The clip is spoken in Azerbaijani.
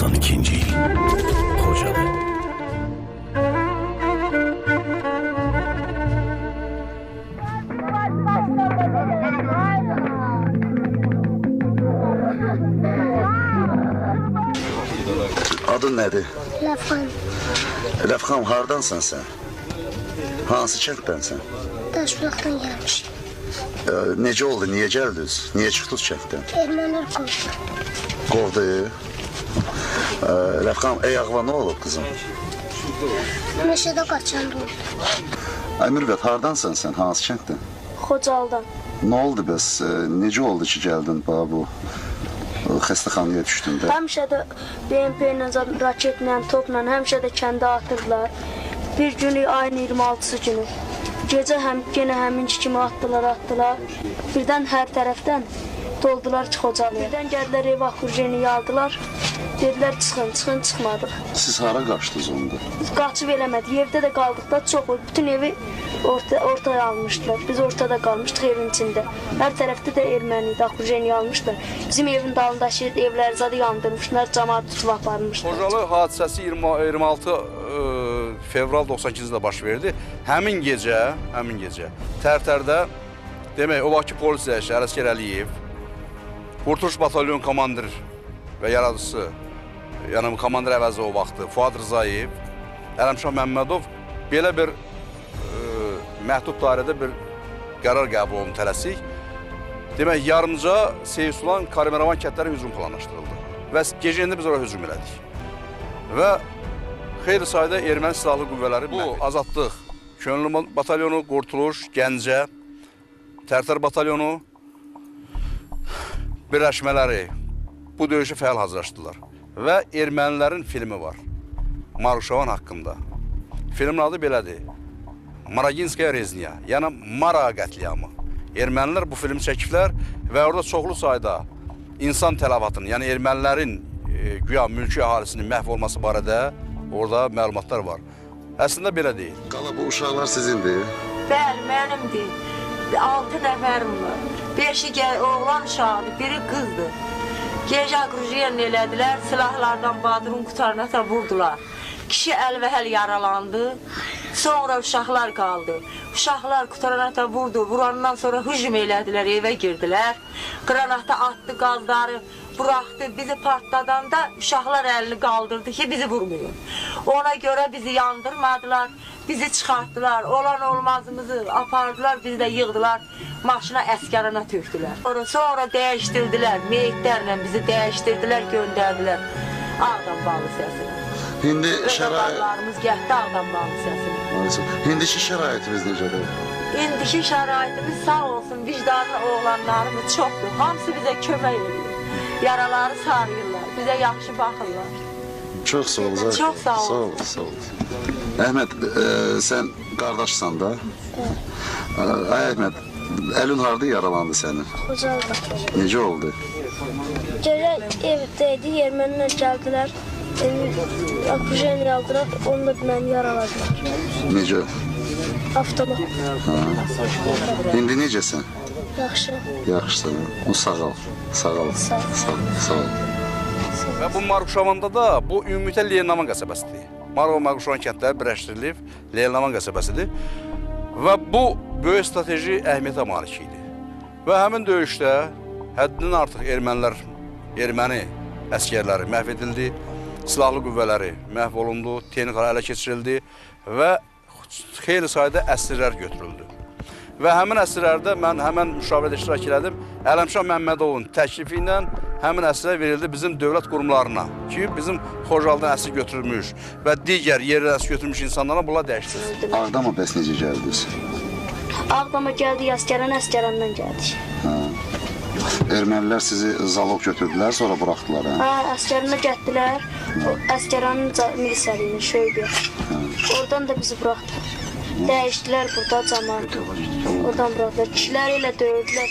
92. il Xocalı. Adın nədir? Ləfqan, Ləfxan, hardansan sən? Hansı kənddənsən? Daşbulaqdan gəlmişik. Necə oldu, niyə gəldiniz? Niyə çıxdınız kənddən? Ermənilər qovdu. Qovdu. Ləfxan, ayağına nə olub qızım? Meşədə qaçan oldu. Ay Mürvət, hardansan sən? Hansı kənddən? Xocalıdan. Nə oldu bəs? Necə oldu ki, gəldin bu xəstəxanaya düşdün də? Həmişə də BMP ilə, raketlə, topla həmişə də kəndə atırlar. Bir günü ayın 26-sı günü. Gecə yenə həminki kimi atdılar. Birdən hər tərəfdən doldular ki, Xocalıya. Birdən gəldilər ev oxurjeni aldılar. Dedilər çıxın, çıxmadıq. Siz hara qaçdınız onda? Qaçıb eləmədik. Evdə də qaldıqda çox oldu. Bütün evi ortaya almışdılar. Biz ortada qalmışdıq evin içində. Hər tərəfdə də erməni idi, oxurjeni almışlar. Bizim evin dalındakı evləri zadı yandırmışlar, camaat tutub aparmışlar. Xocalı hadisəsi 26 fevral 92-ci ildə baş verdi. Həmin gecə Tərtərdə demək, o vaxtki polis rəisi Ələsgər Əliyev, Qurtuluş Batalyon komandir və yaradıcısı, yəni komandir əvəzi o vaxtı Fuad Rızayev, Ələmşah Məmmədov belə bir məhdud dairədə bir qərar qəbul olundu tələsik. Demək, yarımca Seysulan, Karimeravan kəndləri hücum planlaşdırıldı və gecəndə biz oraya hücum elədik. Və xeyli sayda erməni silahlı qüvvələri bu Azadlıq, Könüllü Batalyonu, Qurtuluş, Gəncə, Tərtər Batalyonu birləşmələri bu döyüşə fəal hazırlaşdılar. Və ermənilərin filmi var, Maruşavan haqqında. Filmin adı belədir, Maraginskaya Rezniya, yəni Mara qətliamı. Ermənilər bu filmi çəkiblər və orada çoxlu sayda insan tələfatının, yəni ermənilərin güya mülki əhalisinin məhv olması barədə orada məlumatlar var. Əslində belə deyil. Qala, bu uşaqlar sizindir? Bəli, mənimdir. 6 nəfərim var. 5-i oğlan uşağıdır, biri qızdır. Gecə oxurjeni elədilər, silahlardan badrun qutarına vurdular. Kişi əlvəhəl yaralandı, sonra uşaqlar qaldı. Uşaqlar qutarana vurdu, vurandan sonra hücum elədilər, evə girdilər. Qranatı atdı, qazları buraxdı, bizi partladanda uşaqlar əlini qaldırdı ki, bizi vurmuyor. Ona görə bizi yandırmadılar, bizi çıxartdılar, olan olmazımızı apardılar, bizi də yığdılar, maşına əskərana tökdülər. Sonra dəyişdirdilər, meyitlərlə bizi dəyişdirdilər, göndərdilər Ağdam balı səsinə. İndi Qabarlarımız gətdi Ağdam balı səsinə. İndiki şəraitimiz necədir? İndiki şəraitimiz sağ olsun, vicdanlı oğlanlarımız çoxdur, hamısı bizə kömək edir. Yaraları sarıyırlar, bizə yaxşı baxırlar. Çox sağ ol. Çox sağ ol. Sağ ol. Əhməd, sən qardaşsan da? Ay Əhməd, əlin harada yaralandı sənin? Xocalıdan. Necə oldu? Gecə evdəydi, ermənilər gəldilər. Oxurjeni aldılar, onu da məni yaraladılar. Necə? Avtomat. İndi necəsən? Yaxşı. Yaxşısan. Sağ ol. Sağ ol. Sağ ol. Və bu Maruşavanda da bu ümumiyyətlə Leylaman qəsəbəsidir. Maruşavan kəndləri birləşdirilib Leylaman qəsəbəsidir. Və bu böyük strateji əhəmiyyətə malik idi. Və həmin döyüşdə həddindən artıq erməni əskərləri məhv edildi, silahlı qüvvələri məhv olundu, texnikalar ələ keçirildi və xeyli sayda əsirlər götürüldü. Və həmin əsirlərdə mən həmən müşavirədə iştirak elədim. Ələmşah Məmmədovun təklifi ilə həmin əsirlər verildi bizim dövlət qurumlarına ki, bizim Xocalıdan əsir götürülmüş və digər yerlərdən əsir götürülmüş insanlara bunlar dəyişdirilsin. Ağdama bəs necə gəldiniz? Ağdama gəldik, Əskərandan gəldik. Ermənilər sizi zalog götürdülər, sonra buraxdılar, hə? Əskəranə getdilər, Əskəranın milisəriyini, Şöybiyə. Oradan da bizi buraxdılar. Dəyişdilər burada cəmaatı. Oradan buraxdılar. Kişiləri ilə döyürdülər.